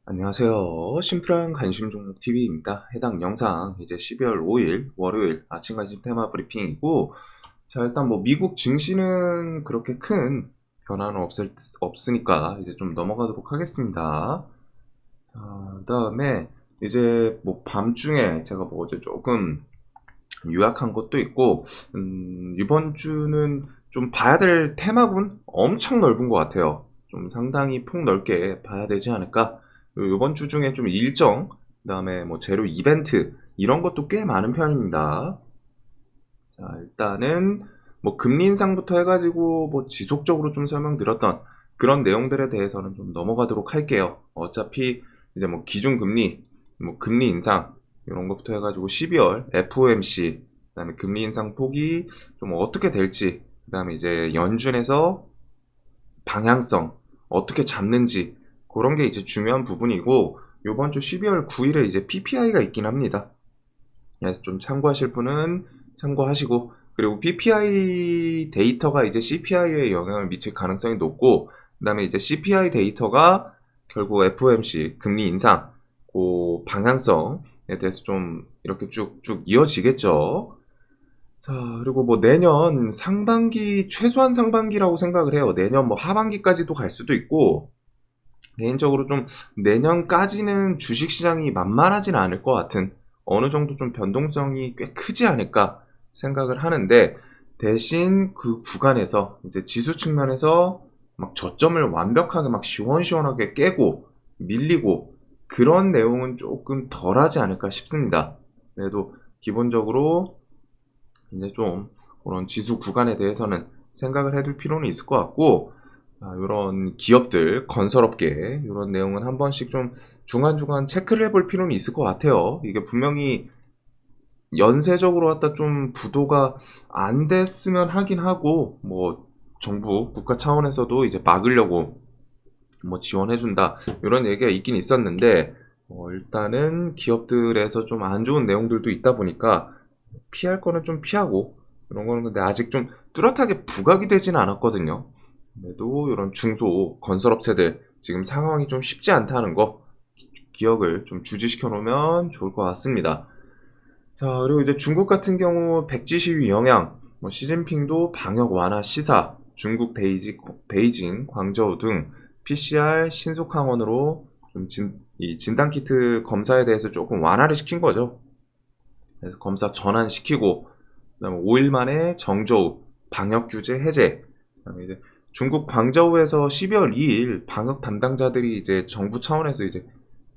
안녕하세요. 심플한 관심 종목 TV입니다. 해당 영상 이제 12월 5일 월요일 아침 관심 테마 브리핑이고, 자, 일단 뭐 미국 증시는 그렇게 큰 변화는 없으니까 이제 좀 넘어가도록 하겠습니다. 자, 그다음에 이제 뭐 밤중에 제가 뭐 어제 조금 요약한 것도 있고, 이번 주는 좀 봐야 될 테마군 엄청 넓은 것 같아요. 좀 상당히 폭넓게 봐야 되지 않을까. 그리고 이번 주 중에 좀 일정, 그다음에 뭐 재료 이벤트 이런 것도 꽤 많은 편입니다. 자, 일단은 뭐 금리 인상부터 해가지고 뭐 지속적으로 좀 설명드렸던 그런 내용들에 대해서는 좀 넘어가도록 할게요. 어차피 이제 뭐 기준금리, 뭐 금리 인상 이런 것부터 해가지고 12월 FOMC, 그다음에 금리 인상 폭이 좀 어떻게 될지, 그다음에 이제 연준에서 방향성 어떻게 잡는지 그런 게 이제 중요한 부분이고, 요번 주 12월 9일에 이제 PPI가 있긴 합니다. 그래서 좀 참고하실 분은 참고하시고, 그리고 PPI 데이터가 이제 CPI에 영향을 미칠 가능성이 높고, 그 다음에 이제 CPI 데이터가 결국 FOMC 금리 인상 그 방향성에 대해서 좀 이렇게 쭉쭉 이어지겠죠. 자, 그리고 뭐 내년 상반기, 최소한 상반기라고 생각을 해요. 내년 뭐 하반기까지도 갈 수도 있고, 개인적으로 좀 내년까지는 주식시장이 만만하지는 않을 것 같은, 어느 정도 좀 변동성이 꽤 크지 않을까 생각을 하는데, 대신 그 구간에서 이제 지수 측면에서 막 저점을 완벽하게 막 시원시원하게 깨고 밀리고 그런 내용은 조금 덜하지 않을까 싶습니다. 그래도 기본적으로 이제 좀 그런 지수 구간에 대해서는 생각을 해둘 필요는 있을 것 같고, 이런 기업들, 건설업계 이런 내용은 한 번씩 좀 중간중간 체크를 해볼 필요는 있을 것 같아요. 이게 분명히 연쇄적으로 갖다 좀 부도가 안 됐으면 하긴 하고, 뭐 정부 국가 차원에서도 이제 막으려고 뭐 지원해준다 이런 얘기가 있긴 있었는데, 일단은 기업들에서 좀 안 좋은 내용들도 있다 보니까 피할 거는 좀 피하고, 이런 거는 근데 아직 좀 뚜렷하게 부각이 되지는 않았거든요. 그래도 이런 중소 건설업체들 지금 상황이 좀 쉽지 않다는 거 기억을 좀 주지시켜 놓으면 좋을 것 같습니다. 자, 그리고 이제 중국 같은 경우 백지 시위 영향, 뭐 시진핑도 방역 완화 시사, 중국 베이징, 광저우 등 PCR 신속 항원으로 좀 이 진단키트 검사에 대해서 조금 완화를 시킨 거죠. 그래서 검사 전환시키고, 그다음에 5일 만에 정저우 방역 규제 해제. 그다음에 이제 중국 광저우에서 12월 2일 방역 담당자들이 이제 정부 차원에서 이제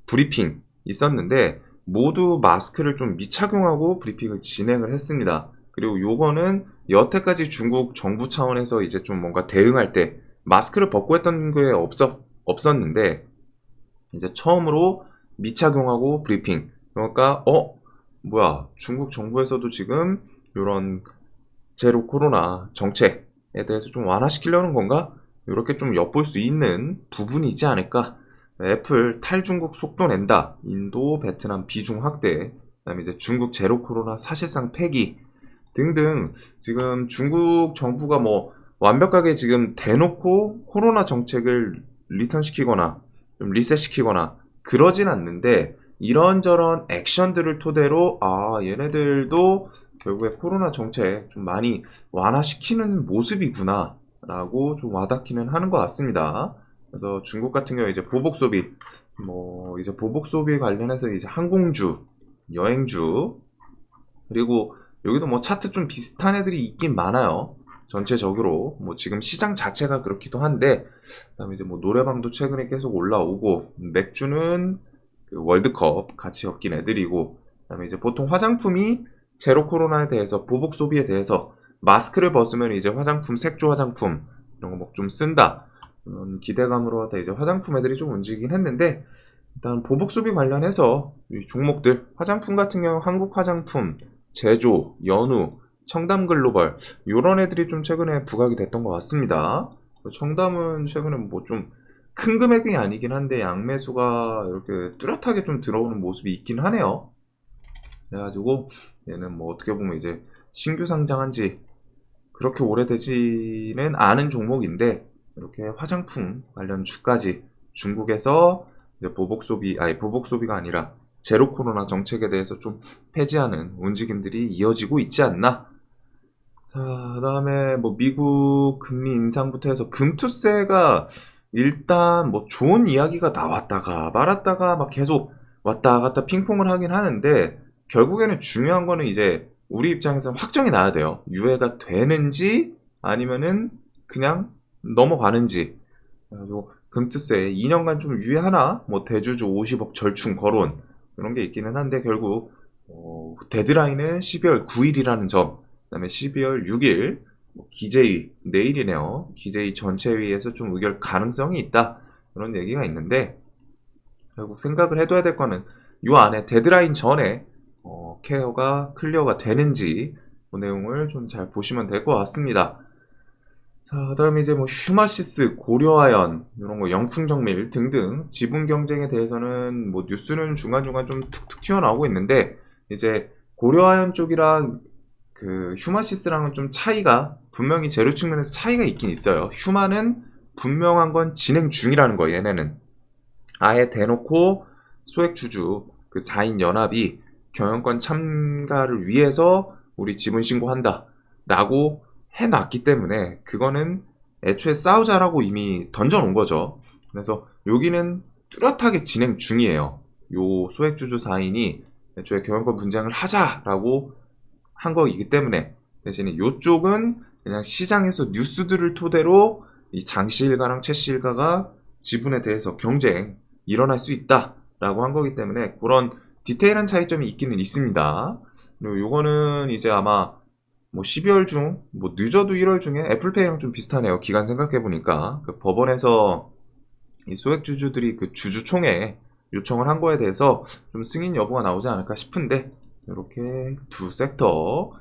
브리핑 있었는데, 모두 마스크를 좀 미착용하고 브리핑을 진행을 했습니다. 그리고 요거는 여태까지 중국 정부 차원에서 이제 좀 뭔가 대응할 때 마스크를 벗고 했던 게 없었는데, 이제 처음으로 미착용하고 브리핑. 그러니까 뭐야, 중국 정부에서도 지금 이런 제로 코로나 정책에 대해서 좀 완화시키려는 건가? 이렇게 좀 엿볼 수 있는 부분이지 않을까? 애플 탈중국 속도 낸다. 인도, 베트남 비중 확대. 그다음에 이제 중국 제로 코로나 사실상 폐기 등등, 지금 중국 정부가 뭐 완벽하게 지금 대놓고 코로나 정책을 리턴시키거나 좀 리셋시키거나 그러진 않는데, 이런저런 액션들을 토대로 얘네들도 결국에 코로나 정책 좀 많이 완화시키는 모습이구나 라고 좀 와닿기는 하는 것 같습니다. 그래서 중국 같은 경우에 이제 보복 소비, 뭐 이제 보복 소비 관련해서 이제 항공주, 여행주, 그리고 여기도 뭐 차트 좀 비슷한 애들이 있긴 많아요. 전체적으로 뭐 지금 시장 자체가 그렇기도 한데, 그다음에 이제 뭐 노래방도 최근에 계속 올라오고, 맥주는 그 월드컵 같이 엮인 애들이고, 그다음에 이제 보통 화장품이 제로 코로나에 대해서 보복 소비에 대해서 마스크를 벗으면 이제 화장품, 색조 화장품 이런 거 뭐 좀 쓴다, 그런 기대감으로 하다 이제 화장품 애들이 좀 움직이긴 했는데, 일단 보복 소비 관련해서 이 종목들, 화장품 같은 경우 한국 화장품, 제조, 연우, 청담 글로벌 요런 애들이 좀 최근에 부각이 됐던 것 같습니다. 청담은 최근에 뭐 좀 큰 금액이 아니긴 한데 양매수가 이렇게 뚜렷하게 좀 들어오는 모습이 있긴 하네요. 그래가지고 얘는 뭐 어떻게 보면 이제 신규 상장한 지 그렇게 오래되지는 않은 종목인데, 이렇게 화장품 관련 주까지 중국에서 이제 보복 소비가 아니라 제로 코로나 정책에 대해서 좀 폐지하는 움직임들이 이어지고 있지 않나. 자, 그다음에 뭐 미국 금리 인상부터 해서 금투세가 일단 뭐 좋은 이야기가 나왔다가 말았다가 막 계속 왔다 갔다 핑퐁을 하긴 하는데, 결국에는 중요한 거는 이제 우리 입장에서는 확정이 나야 돼요. 유예가 되는지 아니면은 그냥 넘어가는지. 그래가지고 금투세 2년간 좀 유예하나, 뭐 대주주 50억 절충 거론 이런 게 있기는 한데, 결국 데드라인은 12월 9일이라는 점, 그다음에 12월 6일 기재위, 내일이네요. 기재위 전체회의에서 좀 의결 가능성이 있다, 그런 얘기가 있는데, 결국 생각을 해둬야 될 거는 요 안에 데드라인 전에 케어가 클리어가 되는지, 그 내용을 좀 잘 보시면 될 것 같습니다. 자, 그다음에 이제 뭐 휴마시스, 고려아연 이런 거, 영풍정밀 등등 지분 경쟁에 대해서는 뭐 뉴스는 중간중간 좀 툭툭 튀어나오고 있는데, 이제 고려아연 쪽이랑 그 휴마시스랑은 좀 차이가, 분명히 재료 측면에서 차이가 있긴 있어요. 휴마는 분명한 건 진행 중이라는 거. 얘네는 아예 대놓고 소액주주 그 4인 연합이 경영권 참가를 위해서 우리 지분 신고한다 라고 해놨기 때문에, 그거는 애초에 싸우자라고 이미 던져놓은 거죠. 그래서 여기는 뚜렷하게 진행 중이에요. 요 소액주주 4인이 애초에 경영권 분쟁을 하자라고 한 거이기 때문에, 대신에 요쪽은 그냥 시장에서 뉴스들을 토대로 이 장씨 일가랑 최씨 일가가 지분에 대해서 경쟁 일어날 수 있다라고 한 거기 때문에, 그런 디테일한 차이점이 있기는 있습니다. 그리고 요거는 이제 아마 뭐 12월 중, 뭐 늦어도 1월 중에 애플페이랑 좀 비슷하네요. 기간 생각해보니까 그 법원에서 이 소액주주들이 그 주주총회에 요청을 한 거에 대해서 좀 승인 여부가 나오지 않을까 싶은데, 이렇게 두 섹터.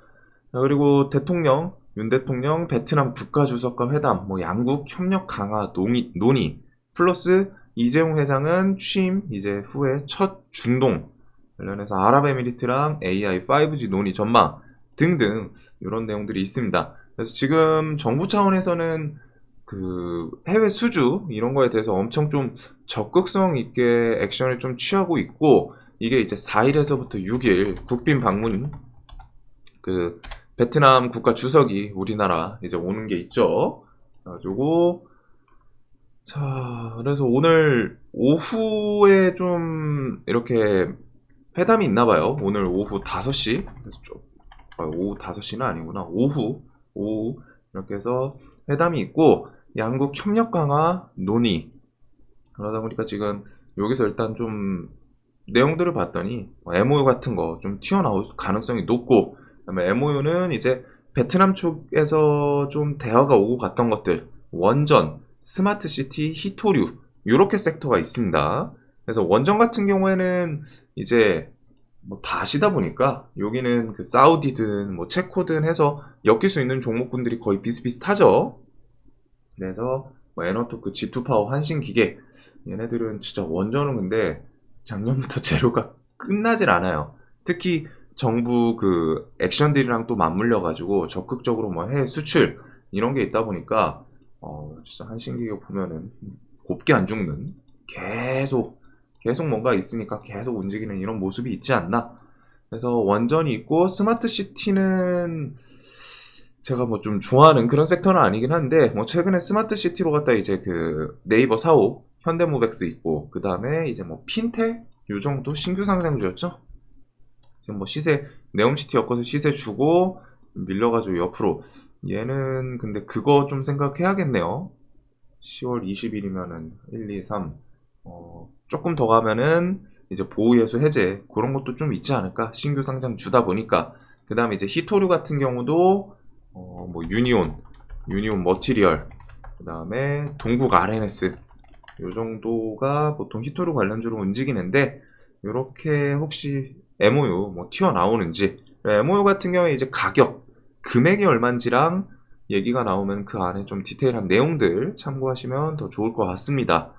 자, 그리고 대통령, 윤 대통령 베트남 국가주석과 회담, 뭐 양국 협력 강화 논의 플러스 이재용 회장은 취임 이제 후에 첫 중동 관련해서 아랍에미리트랑 AI 5G 논의 전망 등등 이런 내용들이 있습니다. 그래서 지금 정부 차원에서는 그 해외 수주 이런 거에 대해서 엄청 좀 적극성 있게 액션을 좀 취하고 있고, 이게 이제 4일에서부터 6일 국빈 방문, 그 베트남 국가 주석이 우리나라 이제 오는 게 있죠. 그래가지고 자, 그래서 오늘 오후에 좀 이렇게 회담이 있나 봐요. 오늘 오후 5시. 그래서 좀 오후 5시는 아니구나. 오후 이렇게 해서 회담이 있고, 양국 협력 강화 논의. 그러다 보니까 지금 여기서 일단 좀 내용들을 봤더니 MOU 같은 거 좀 튀어나올 가능성이 높고, 그다음에 MOU는 이제 베트남 쪽에서 좀 대화가 오고 갔던 것들, 원전, 스마트시티, 히토류 요렇게 섹터가 있습니다. 그래서 원전 같은 경우에는 이제 뭐 다 아시다 보니까 여기는 그 사우디든 뭐 체코든 해서 엮일 수 있는 종목군들이 거의 비슷비슷하죠. 그래서 뭐 에너토크, G2파워, 한신기계, 얘네들은 진짜 원전은 근데 작년부터 재료가 끝나질 않아요. 특히 정부 그 액션들이랑 또 맞물려 가지고 적극적으로 뭐 해외 수출 이런 게 있다 보니까 진짜 한신기계 보면은 곱게 안 죽는, 계속 뭔가 있으니까 계속 움직이는 이런 모습이 있지 않나. 그래서 원전이 있고, 스마트시티는 제가 뭐 좀 좋아하는 그런 섹터는 아니긴 한데, 뭐 최근에 스마트시티로 갔다 이제 그 네이버 사옥, 현대모백스 있고, 그 다음에 이제 뭐 핀텍 요 정도 신규 상장주였죠. 지금 뭐 시세 네옴시티 엮어서 시세 주고 밀려가지고 옆으로, 얘는 근데 그거 좀 생각해야겠네요. 10월 20일이면은 1, 2, 3 조금 더 가면은 이제 보호예수 해제 그런 것도 좀 있지 않을까, 신규 상장 주다 보니까. 그 다음에 이제 히토류 같은 경우도 뭐 유니온 머티리얼, 그 다음에 동국 RNS 요 정도가 보통 히토류 관련주로 움직이는데, 요렇게 혹시 MOU 뭐 튀어나오는지, MOU 같은 경우에 이제 가격, 금액이 얼만지랑 얘기가 나오면 그 안에 좀 디테일한 내용들 참고하시면 더 좋을 것 같습니다.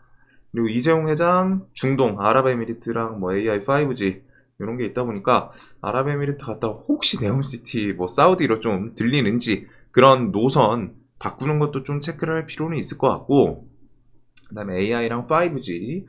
그리고 이재용 회장 중동 아랍에미리트랑 뭐 AI 5G 이런 게 있다 보니까, 아랍에미리트 갔다가 혹시 네옴시티 뭐 사우디로 좀 들리는지 그런 노선 바꾸는 것도 좀 체크를 할 필요는 있을 것 같고, 그 다음에 AI랑 5G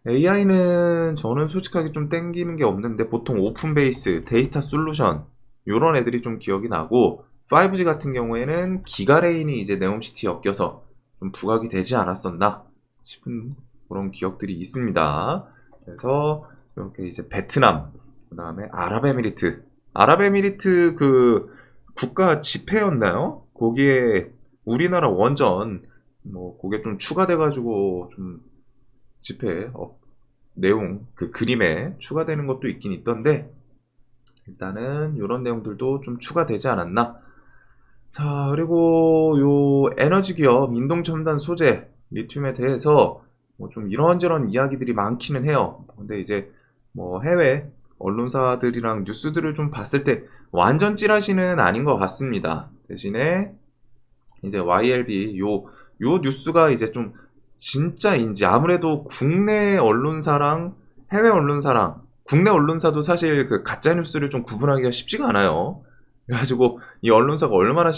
AI는 저는 솔직하게 좀 땡기는 게 없는데 보통 오픈 베이스, 데이터 솔루션 요런 애들이 좀 기억이 나고 5G 같은 경우에는 기가레인이 이제 네옴시티 엮여서 좀 부각이 되지 않았었나 싶은 그런 기억들이 있습니다. 그래서 이렇게 이제 베트남, 그 다음에 아랍에미리트 그 국가 지폐였나요? 거기에 우리나라 원전 뭐 그게 좀 추가돼가지고 좀 지폐 내용 그 그림에 추가되는 것도 있긴 있던데 일단은 이런 내용들도 좀 추가되지 않았나. 자, 그리고 요 에너지 기업 인동첨단 소재 리튬에 대해서 뭐 좀 이런저런 이야기들이 많기는 해요. 근데 이제 뭐 해외 언론사들이랑 뉴스들을 좀 봤을 때 완전 찌라시는 아닌 것 같습니다. 대신에 이제 YLB 요 뉴스가 이제 좀 진짜인지 아무래도 국내 언론사랑 해외 언론사랑 국내 언론사도 사실 그 가짜 뉴스를 좀 구분하기가 쉽지가 않아요. 그래가지고 이 언론사가 얼마나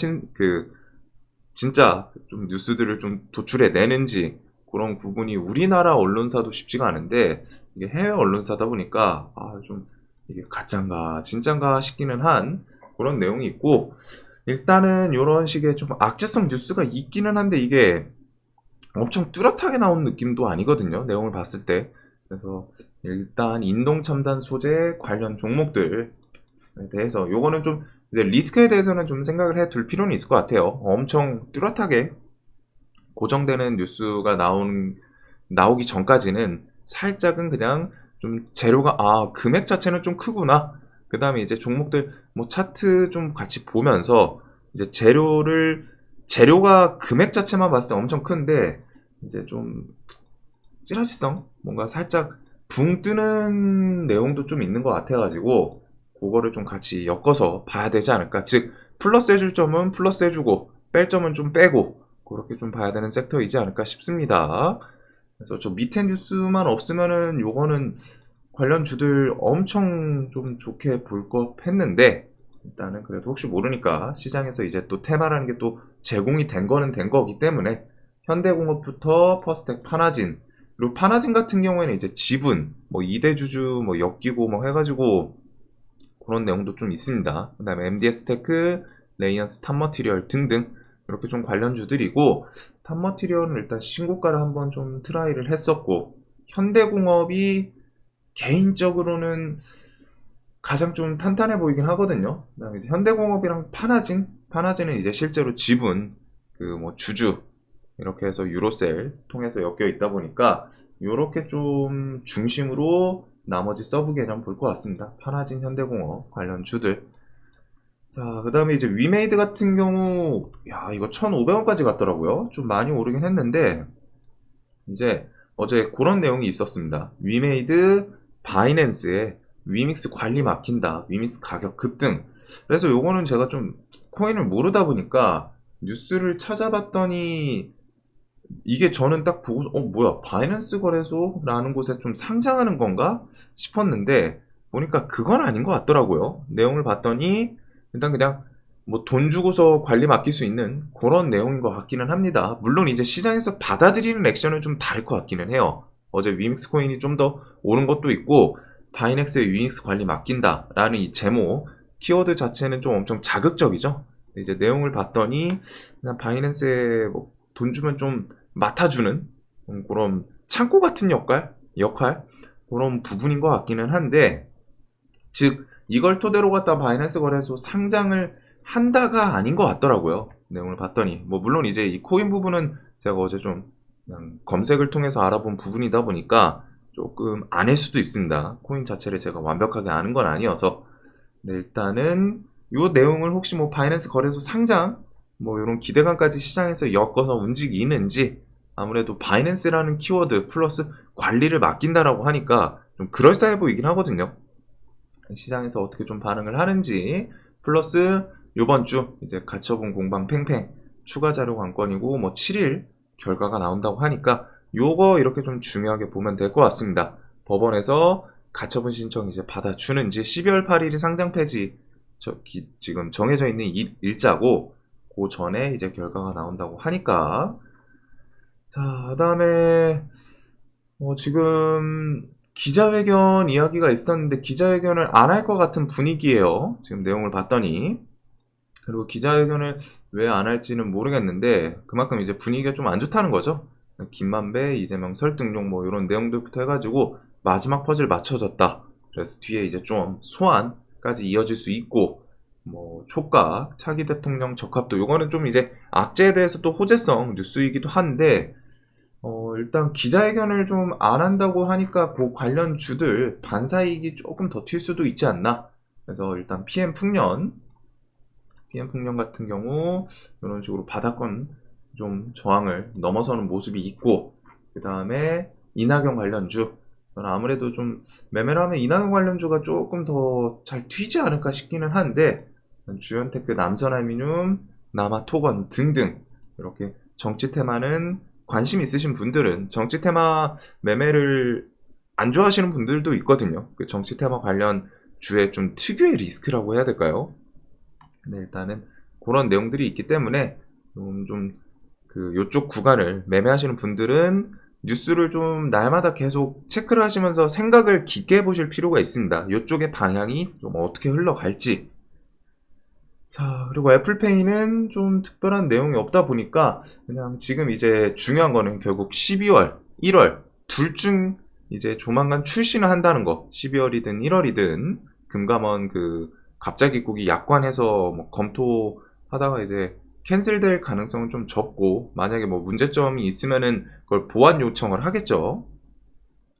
진짜 좀 뉴스들을 좀 도출해 내는지 그런 부분이 우리나라 언론사도 쉽지가 않은데 이게 해외 언론사다 보니까 좀 이게 가짜인가 진짜인가 싶기는 한 그런 내용이 있고 일단은 이런 식의 좀 악재성 뉴스가 있기는 한데 이게 엄청 뚜렷하게 나온 느낌도 아니거든요. 내용을 봤을 때. 그래서 일단 인동첨단 소재 관련 종목들에 대해서 요거는 좀 이제 리스크에 대해서는 좀 생각을 해 둘 필요는 있을 것 같아요. 엄청 뚜렷하게 고정되는 뉴스가 나오기 전까지는 살짝은 그냥 좀 재료가 금액 자체는 좀 크구나. 그 다음에 이제 종목들 뭐 차트 좀 같이 보면서 이제 재료가 금액 자체만 봤을 때 엄청 큰데 이제 좀 찌라시성 뭔가 살짝 붕 뜨는 내용도 좀 있는 것 같아가지고 그거를 좀 같이 엮어서 봐야 되지 않을까. 즉 플러스 해줄 점은 플러스 해주고 뺄 점은 좀 빼고 그렇게 좀 봐야 되는 섹터이지 않을까 싶습니다. 그래서 저 밑에 뉴스만 없으면은 요거는 관련 주들 엄청 좀 좋게 볼 것 했는데 일단은 그래도 혹시 모르니까 시장에서 이제 또 테마라는 게 또 제공이 된 거는 된 거기 때문에 현대공업부터 퍼스텍, 파나진 그리고 파나진 같은 경우에는 이제 지분 뭐 이대주주 뭐 엮이고 뭐 해가지고 그런 내용도 좀 있습니다. 그 다음에 MDS테크, 레이언스 탑머티리얼 등등 이렇게 좀 관련주들이고 탑머티리얼은 일단 신고가를 한번 좀 트라이를 했었고 현대공업이 개인적으로는 가장 좀 탄탄해 보이긴 하거든요. 그다음에 이제 현대공업이랑 파나진은 이제 실제로 지분 그 뭐 주주 이렇게 해서 유로셀 통해서 엮여 있다 보니까 이렇게 좀 중심으로 나머지 서브 개념 볼 것 같습니다. 파나진, 현대공업 관련 주들. 자, 그 다음에 이제 위메이드 같은 경우, 야, 이거 1,500원까지 갔더라고요. 좀 많이 오르긴 했는데, 이제 어제 그런 내용이 있었습니다. 위메이드 바이낸스에 위믹스 관리 막힌다. 위믹스 가격 급등. 그래서 요거는 제가 좀 코인을 모르다 보니까 뉴스를 찾아봤더니 이게 저는 딱 보고 뭐야 바이낸스 거래소라는 곳에 좀 상장하는 건가 싶었는데 보니까 그건 아닌 것 같더라고요. 내용을 봤더니 일단 그냥 뭐 돈 주고서 관리 맡길 수 있는 그런 내용인 것 같기는 합니다. 물론 이제 시장에서 받아들이는 액션은 좀 다를 것 같기는 해요. 어제 위믹스 코인이 좀 더 오른 것도 있고 바이넥스에 위믹스 관리 맡긴다라는 이 제목 키워드 자체는 좀 엄청 자극적이죠. 이제 내용을 봤더니 그냥 바이낸스에 뭐 돈 주면 좀 맡아주는 그런 창고 같은 역할 그런 부분인 것 같기는 한데 즉 이걸 토대로 갖다 바이낸스 거래소 상장을 한다가 아닌 것 같더라고요. 내용을 봤더니 뭐 물론 이제 이 코인 부분은 제가 어제 좀 그냥 검색을 통해서 알아본 부분이다 보니까 조금 아닐 수도 있습니다. 코인 자체를 제가 완벽하게 아는 건 아니어서 네, 일단은 이 내용을 혹시 뭐 바이낸스 거래소 상장 뭐 이런 기대감까지 시장에서 엮어서 움직이는지 아무래도 바이낸스라는 키워드 플러스 관리를 맡긴다라고 하니까 좀 그럴싸해 보이긴 하거든요. 시장에서 어떻게 좀 반응을 하는지 플러스 요번 주 이제 가처분 공방 팽팽 추가 자료 관건이고 뭐 7일 결과가 나온다고 하니까 요거 이렇게 좀 중요하게 보면 될 것 같습니다. 법원에서 가처분 신청 이제 받아주는지 12월 8일이 상장 폐지 지금 정해져 있는 일자고 그 전에 이제 결과가 나온다고 하니까 자 그다음에 지금 기자회견 이야기가 있었는데 기자회견을 안 할 것 같은 분위기예요. 지금 내용을 봤더니. 그리고 기자회견을 왜 안 할지는 모르겠는데 그만큼 이제 분위기가 좀 안 좋다는 거죠. 김만배, 이재명 설득용 뭐 이런 내용들부터 해가지고 마지막 퍼즐 맞춰졌다. 그래서 뒤에 이제 좀 소환까지 이어질 수 있고 뭐 촉각, 차기 대통령 적합도 요거는 좀 이제 악재에 대해서 또 호재성 뉴스이기도 한데 일단 기자회견을 좀 안 한다고 하니까 그 관련 주들 반사이익이 조금 더 튈 수도 있지 않나. 그래서 일단 PM 풍년 같은 경우 이런 식으로 바닥권 좀 저항을 넘어서는 모습이 있고 그 다음에 이낙연 관련주 저는 아무래도 좀 매매를 하면 이낙연 관련주가 조금 더 잘 튀지 않을까 싶기는 한데 주연테크, 남선알미늄, 남아토건 등등 이렇게 정치 테마는 관심 있으신 분들은 정치 테마 매매를 안 좋아하시는 분들도 있거든요. 그 정치 테마 관련 주의 좀 특유의 리스크라고 해야 될까요? 근데 일단은 그런 내용들이 있기 때문에 그 요쪽 구간을 매매하시는 분들은 뉴스를 좀 날마다 계속 체크를 하시면서 생각을 깊게 해보실 필요가 있습니다. 요쪽의 방향이 좀 어떻게 흘러갈지. 자, 그리고 애플페이는 좀 특별한 내용이 없다 보니까 그냥 지금 이제 중요한 거는 결국 12월, 1월 둘 중 이제 조만간 출시는 한다는 거. 12월이든 1월이든 금감원 그 갑자기 거기 약관해서 뭐 검토하다가 이제 캔슬될 가능성은 좀 적고 만약에 뭐 문제점이 있으면은 그걸 보완 요청을 하겠죠.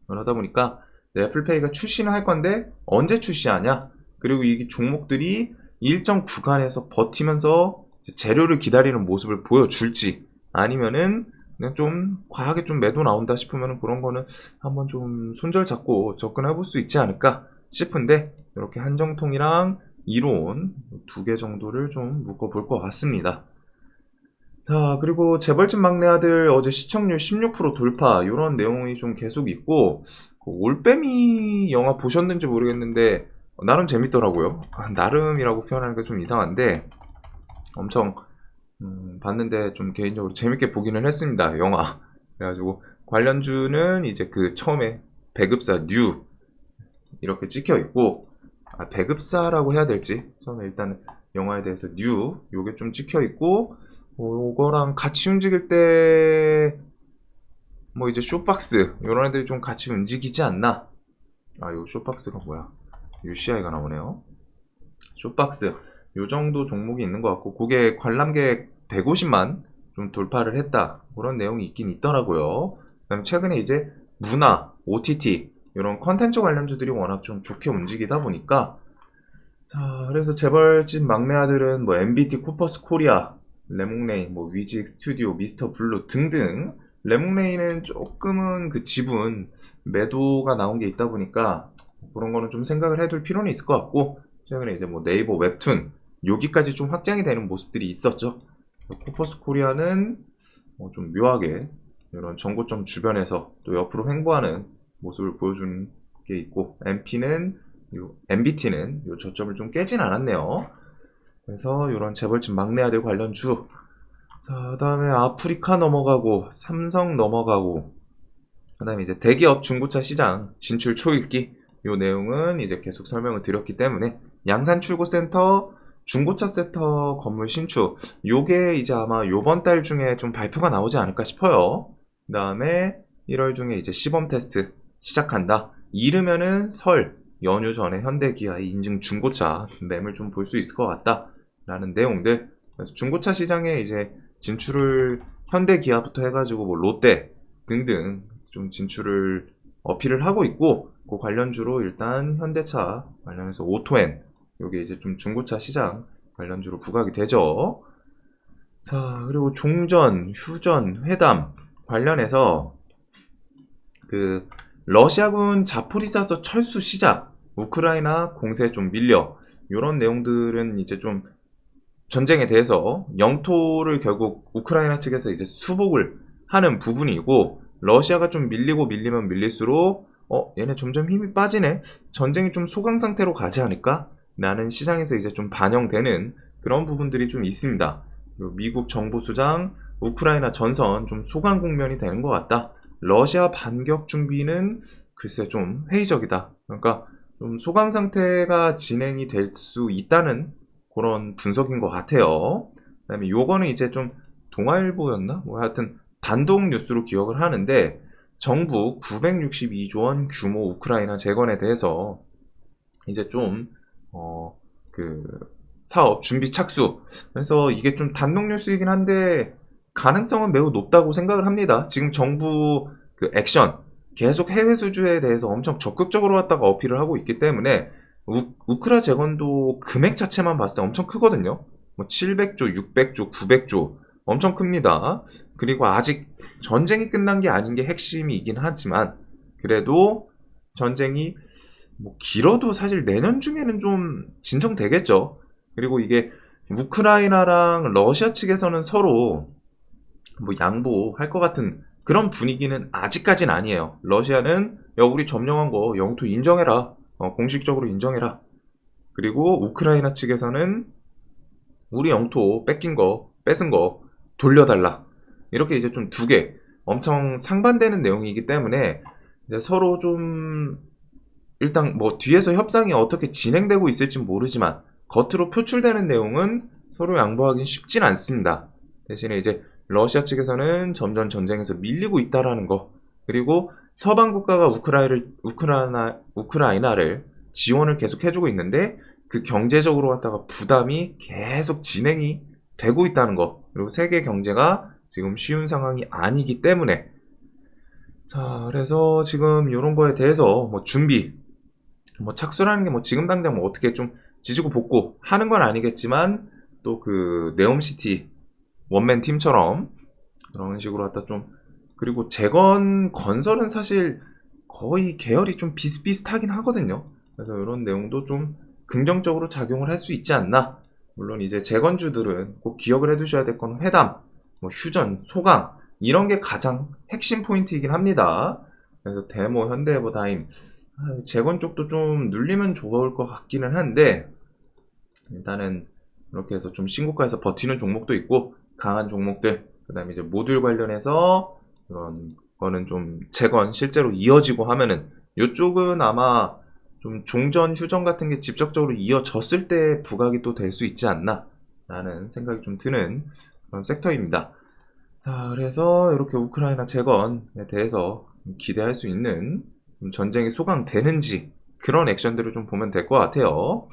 그러다 보니까 애플페이가 출시는 할 건데 언제 출시하냐? 그리고 이 종목들이 일정 구간에서 버티면서 재료를 기다리는 모습을 보여줄지 아니면은 그냥 좀 과하게 좀 매도 나온다 싶으면 그런 거는 한번 좀 손절 잡고 접근해 볼 수 있지 않을까 싶은데 이렇게 한정통이랑 이론 두 개 정도를 좀 묶어 볼 것 같습니다. 자, 그리고 재벌집 막내 아들 어제 시청률 16% 돌파 이런 내용이 좀 계속 있고 그 올빼미 영화 보셨는지 모르겠는데 나름 재밌더라고요. 나름이라고 표현하니까 좀 이상한데 엄청 봤는데 좀 개인적으로 재밌게 보기는 했습니다. 영화. 그래가지고 관련주는 이제 그 처음에 배급사 뉴 이렇게 찍혀 있고 배급사라고 해야 될지 처음에 일단 영화에 대해서 뉴 요게 좀 찍혀 있고 요거랑 같이 움직일 때 뭐 이제 쇼박스 요런 애들이 좀 같이 움직이지 않나. 요 쇼박스가 뭐야, UCI가 나오네요. 쇼박스 요 정도 종목이 있는 것 같고 그게 관람객 150만 좀 돌파를 했다 그런 내용이 있긴 있더라고요. 그다음에 최근에 이제 문화, OTT 이런 컨텐츠 관련주들이 워낙 좀 좋게 움직이다 보니까 자, 그래서 재벌집 막내 아들은 뭐 MBT 쿠퍼스 코리아, 레몽레인, 뭐 위직 스튜디오, 미스터 블루 등등. 레몽레인은 조금은 그 지분 매도가 나온 게 있다 보니까 그런 거는 좀 생각을 해둘 필요는 있을 것 같고 최근에 이제 뭐 네이버 웹툰 여기까지 좀 확장이 되는 모습들이 있었죠. 쿠퍼스 코리아는 좀 묘하게 이런 정고점 주변에서 또 옆으로 횡보하는 모습을 보여주는 게 있고 MBT는 요 저점을 좀 깨진 않았네요. 그래서 이런 재벌집 막내 아들 관련주. 자, 그다음에 아프리카 넘어가고 삼성 넘어가고 그다음에 이제 대기업 중고차 시장 진출 초읽기 요 내용은 이제 계속 설명을 드렸기 때문에 양산 출고센터 중고차 센터 건물 신축 요게 이제 아마 요번 달 중에 좀 발표가 나오지 않을까 싶어요. 그 다음에 1월 중에 이제 시범 테스트 시작한다. 이르면은 설 연휴 전에 현대기아의 인증 중고차 매물 좀 볼 수 있을 것 같다 라는 내용들. 그래서 중고차 시장에 이제 진출을 현대기아부터 해가지고 뭐 롯데 등등 좀 진출을 어필을 하고 있고 그 관련주로 일단 현대차 관련해서 오토엔 요게 이제 좀 중고차 시장 관련주로 부각이 되죠. 자, 그리고 종전, 휴전, 회담 관련해서 그 러시아군 자포리자서 철수 시작, 우크라이나 공세 좀 밀려 이런 내용들은 이제 좀 전쟁에 대해서 영토를 결국 우크라이나 측에서 이제 수복을 하는 부분이고 러시아가 좀 밀리면 밀릴수록 얘네 점점 힘이 빠지네, 전쟁이 좀 소강 상태로 가지 않을까 라는 시장에서 이제 좀 반영되는 그런 부분들이 좀 있습니다. 미국 정부 수장 우크라이나 전선 좀 소강 국면이 되는 것 같다 러시아 반격 준비는 글쎄 좀 회의적이다. 그러니까 좀 소강 상태가 진행이 될 수 있다는 그런 분석인 것 같아요. 그다음에 요거는 이제 좀 동아일보였나? 뭐 하여튼 단독 뉴스로 기억을 하는데 정부 962조 원 규모 우크라이나 재건에 대해서 이제 좀 그 사업 준비 착수. 그래서 이게 좀 단독 뉴스이긴 한데 가능성은 매우 높다고 생각을 합니다. 지금 정부 그 액션 계속 해외 수주에 대해서 엄청 적극적으로 왔다가 어필을 하고 있기 때문에 우크라 재건도 금액 자체만 봤을 때 엄청 크거든요. 뭐 700조, 600조, 900조 엄청 큽니다. 그리고 아직 전쟁이 끝난 게 아닌 게 핵심이긴 하지만 그래도 전쟁이 뭐 길어도 사실 내년 중에는 좀 진정되겠죠. 그리고 이게 우크라이나랑 러시아 측에서는 서로 뭐 양보할 것 같은 그런 분위기는 아직까진 아니에요. 러시아는 야 우리 점령한 거 영토 인정해라. 공식적으로 인정해라. 그리고 우크라이나 측에서는 우리 영토 뺏긴 거, 뺏은 거 돌려달라. 이렇게 이제 좀 두 개 엄청 상반되는 내용이기 때문에 이제 서로 좀 일단 뭐 뒤에서 협상이 어떻게 진행되고 있을지 모르지만 겉으로 표출되는 내용은 서로 양보하기는 쉽진 않습니다. 대신에 이제 러시아 측에서는 점점 전쟁에서 밀리고 있다라는 거 그리고 서방 국가가 우크라이나를 지원을 계속 해주고 있는데 그 경제적으로 갖다가 부담이 계속 진행이 되고 있다는 거 그리고 세계 경제가 지금 쉬운 상황이 아니기 때문에 자 그래서 지금 이런 거에 대해서 뭐 준비 뭐 착수라는 게 뭐 지금 당장 뭐 어떻게 좀 지지고 볶고 하는 건 아니겠지만 또 그 네옴시티 원맨 팀처럼 그런 식으로 갖다 좀 그리고 재건 건설은 사실 거의 계열이 좀 비슷비슷하긴 하거든요. 그래서 이런 내용도 좀 긍정적으로 작용을 할 수 있지 않나. 물론 이제 재건주들은 꼭 기억을 해두셔야 될 건 회담, 뭐 휴전, 소강 이런 게 가장 핵심 포인트이긴 합니다. 그래서 데모, 현대해보다임 재건 쪽도 좀 눌리면 좋을 것 같기는 한데 일단은 이렇게 해서 좀 신고가에서 버티는 종목도 있고 강한 종목들 그 다음에 이제 모듈 관련해서 그런 거는 좀 재건 실제로 이어지고 하면은 이쪽은 아마 좀 종전 휴전 같은 게 직접적으로 이어졌을 때 부각이 또 될 수 있지 않나 라는 생각이 좀 드는 그런 섹터입니다. 자 그래서 이렇게 우크라이나 재건에 대해서 기대할 수 있는 전쟁이 소강되는지 그런 액션들을 좀 보면 될 것 같아요.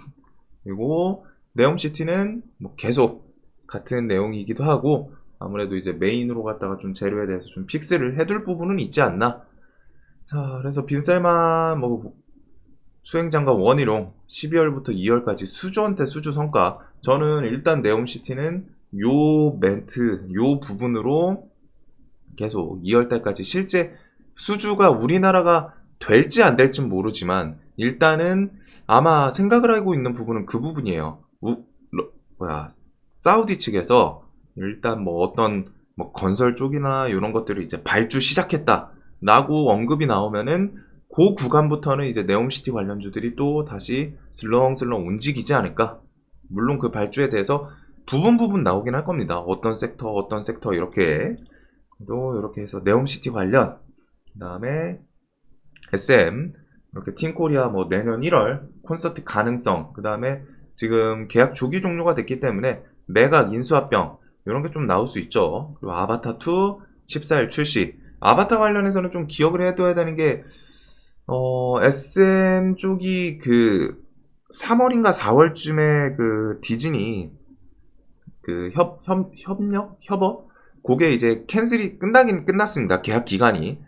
그리고 네옴시티는 뭐 계속 같은 내용이기도 하고 아무래도 이제 메인으로 갖다가 좀 재료에 대해서 좀 픽스를 해둘 부분은 있지 않나. 자 그래서 빈셀만 뭐 수행장과 원희룡 12월부터 2월까지 수주한테 수주 성과 저는 일단 네옴시티는 요 멘트 요 부분으로 계속 2월달까지 실제 수주가 우리나라가 될지 안 될지 모르지만 일단은 아마 생각을 하고 있는 부분은 그 부분이에요. 사우디 측에서 일단 뭐 어떤 뭐 건설 쪽이나 이런 것들을 이제 발주 시작했다라고 언급이 나오면은 그 구간부터는 이제 네옴시티 관련주들이 또 다시 슬렁슬렁 움직이지 않을까. 물론 그 발주에 대해서 부분 나오긴 할 겁니다. 어떤 섹터 이렇게 또 이렇게 해서 네옴시티 관련 그다음에 SM 이렇게 팀코리아 뭐 내년 1월 콘서트 가능성 그다음에 지금 계약 조기 종료가 됐기 때문에 매각 인수합병 이런 게 좀 나올 수 있죠. 그리고 아바타2 14일 출시 아바타 관련해서는 좀 기억을 해둬야 되는 게 SM 쪽이 그 3월인가 4월쯤에 그 디즈니 그 협업? 그게 이제 캔슬이 끝나긴 끝났습니다. 계약 기간이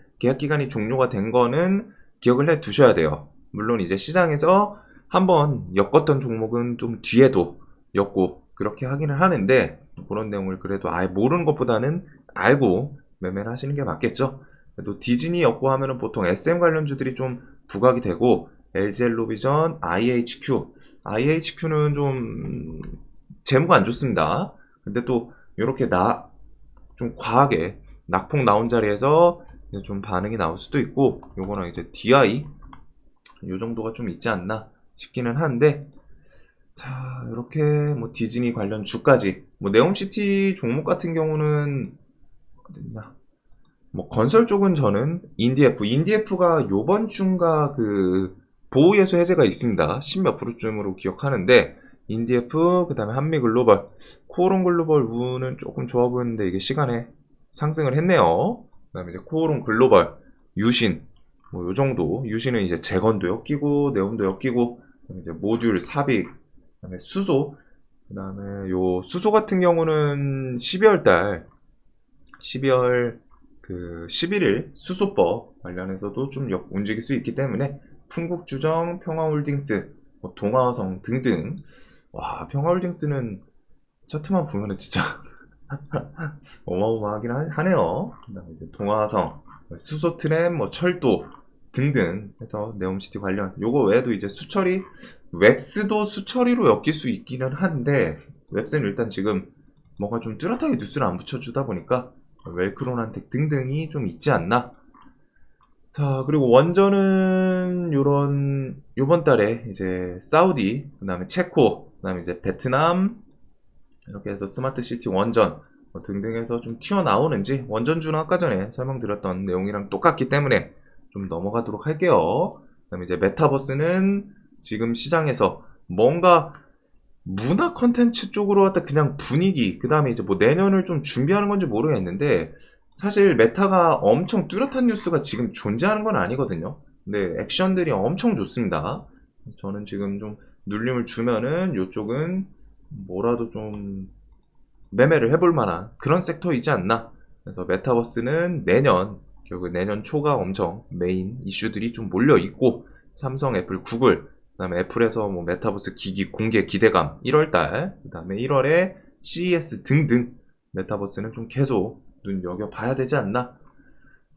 종료가 된 거는 기억을 해 두셔야 돼요. 물론 이제 시장에서 한번 엮었던 종목은 좀 뒤에도 엮고 그렇게 하기는 하는데 그런 내용을 그래도 아예 모르는 것보다는 알고 매매를 하시는 게 맞겠죠. 그래도 디즈니 엮고 하면은 보통 SM 관련주들이 좀 부각이 되고 LG엘로비전, IHQ는 좀 재무가 안 좋습니다. 근데 또 이렇게 좀 과하게 낙폭 나온 자리에서 좀 반응이 나올 수도 있고 요거는 이제 DI 요 정도가 좀 있지 않나 싶기는 한데 자 이렇게 뭐 디즈니 관련 주까지 뭐 네옴시티 종목 같은 경우는 어딨나 뭐 건설 쪽은 저는 인디에프가 요번 주인가 그 보호예수 해제가 있습니다. 10몇 프로쯤으로 기억하는데 인디에프 그다음에 한미글로벌, 코오롱 글로벌 우는 조금 좋아 보였는데 이게 시간에 상승을 했네요. 그다음에 이제 코오롱 글로벌, 유신 뭐 요 정도. 유신은 이제 재건도 엮이고 네온도 엮이고 그다음에 이제 모듈 삽입, 그다음에 수소, 그다음에 요 수소 같은 경우는 12월 그 11일 수소법 관련해서도 좀 움직일 수 있기 때문에 풍국주정, 평화홀딩스, 뭐 동아성 등등. 와, 평화홀딩스는 차트만 보면은 진짜 어마어마하긴 하네요. 그다음에 이제 동아성, 수소트램, 뭐 철도 등등 해서 네옴시티 관련. 요거 외에도 이제 수처리, 웹스도 수처리로 엮일 수 있기는 한데 웹스는 일단 지금 뭔가 좀 뚜렷하게 뉴스를 안 붙여주다 보니까 웰크론한텍 등등이 좀 있지 않나. 자, 그리고 원전은 요번 달에 이제 사우디, 그 다음에 체코, 그 다음에 이제 베트남, 이렇게 해서 스마트 시티 원전 뭐 등등 해서 좀 튀어나오는지, 원전주는 아까 전에 설명드렸던 내용이랑 똑같기 때문에 좀 넘어가도록 할게요. 그 다음에 이제 메타버스는 지금 시장에서 뭔가 문화 컨텐츠 쪽으로 왔다 그냥 분위기, 그 다음에 이제 뭐 내년을 좀 준비하는 건지 모르겠는데 사실 메타가 엄청 뚜렷한 뉴스가 지금 존재하는 건 아니거든요. 근데 액션들이 엄청 좋습니다. 저는 지금 좀 눌림을 주면은 이쪽은 뭐라도 좀 매매를 해볼 만한 그런 섹터이지 않나. 그래서 메타버스는 결국 내년 초가 엄청 메인 이슈들이 좀 몰려 있고, 삼성, 애플, 구글, 그다음에 애플에서 뭐 메타버스 기기 공개 기대감 1월달, 그다음에 1월에 CES 등등 메타버스는 좀 계속 눈여겨 봐야 되지 않나.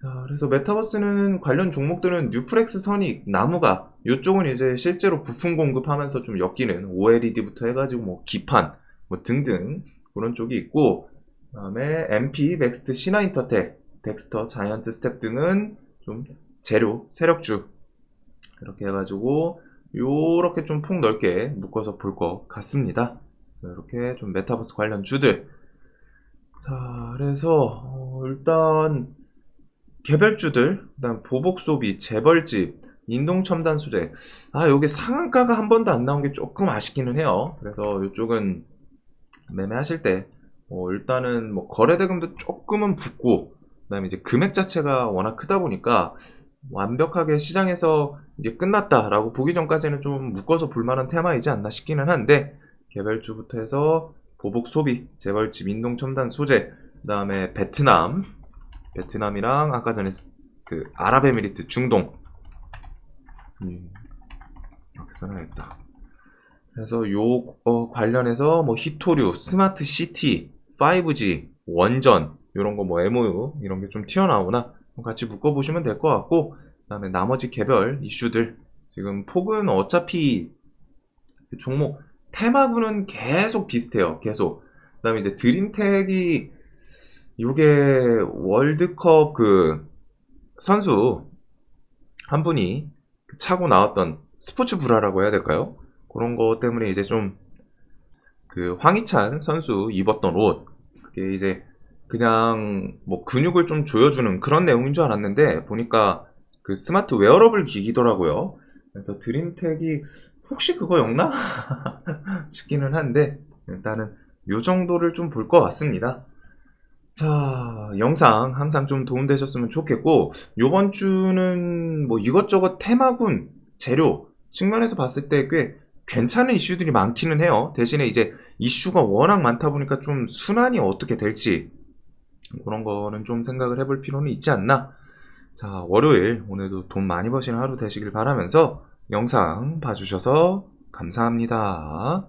자, 그래서 메타버스는 관련 종목들은 뉴프렉스, 선익, 나무가, 이쪽은 이제 실제로 부품 공급하면서 좀 엮이는 OLED부터 해가지고 뭐 기판 뭐 등등 그런 쪽이 있고, 그다음에 MP, 넥스트, 신화인터텍, 덱스터, 자이언트 스텝 등은 좀 재료, 세력주 이렇게 해가지고 요렇게 좀 폭넓게 묶어서 볼 것 같습니다. 이렇게 좀 메타버스 관련 주들. 자, 그래서 일단 개별주들, 그다음 보복 소비, 재벌집, 인동 첨단 소재. 요게 상한가가 한 번도 안 나온 게 조금 아쉽기는 해요. 그래서 이쪽은 매매하실 때 일단은 뭐 거래대금도 조금은 붙고, 그다음에 이제 금액 자체가 워낙 크다 보니까 완벽하게 시장에서 이게 끝났다라고 보기 전까지는 좀 묶어서 볼 만한 테마이지 않나 싶기는 한데, 개별주부터 해서 보복 소비, 재벌집, 인동 첨단 소재, 그다음에 베트남이랑 아까 전에 그 아랍에미리트, 중동, 이렇게 써놔야겠다. 그래서 관련해서 뭐 히토류, 스마트 시티, 5G, 원전 이런 거 뭐 MOU 이런 게 좀 튀어나오나 같이 묶어보시면 될 것 같고, 그다음에 나머지 개별 이슈들, 지금 폭은 어차피 종목 테마군은 계속 비슷해요. 계속. 그다음에 이제 드림텍이 요게 월드컵 그 선수 한 분이 차고 나왔던 스포츠 브라라고 해야 될까요? 그런 거 때문에 이제 좀 그 황희찬 선수 입었던 옷, 그게 이제 그냥 뭐 근육을 좀 조여주는 그런 내용인 줄 알았는데 보니까 그 스마트 웨어러블 기기더라고요. 그래서 드림텍이 혹시 그거 였나 싶기는 한데 일단은 요 정도를 좀 볼 것 같습니다. 자, 영상 항상 좀 도움되셨으면 좋겠고, 요번 주는 뭐 이것저것 테마군, 재료 측면에서 봤을 때 꽤 괜찮은 이슈들이 많기는 해요. 대신에 이제 이슈가 워낙 많다 보니까 좀 순환이 어떻게 될지 그런 거는 좀 생각을 해볼 필요는 있지 않나. 자, 월요일 오늘도 돈 많이 버시는 하루 되시길 바라면서 영상 봐주셔서 감사합니다.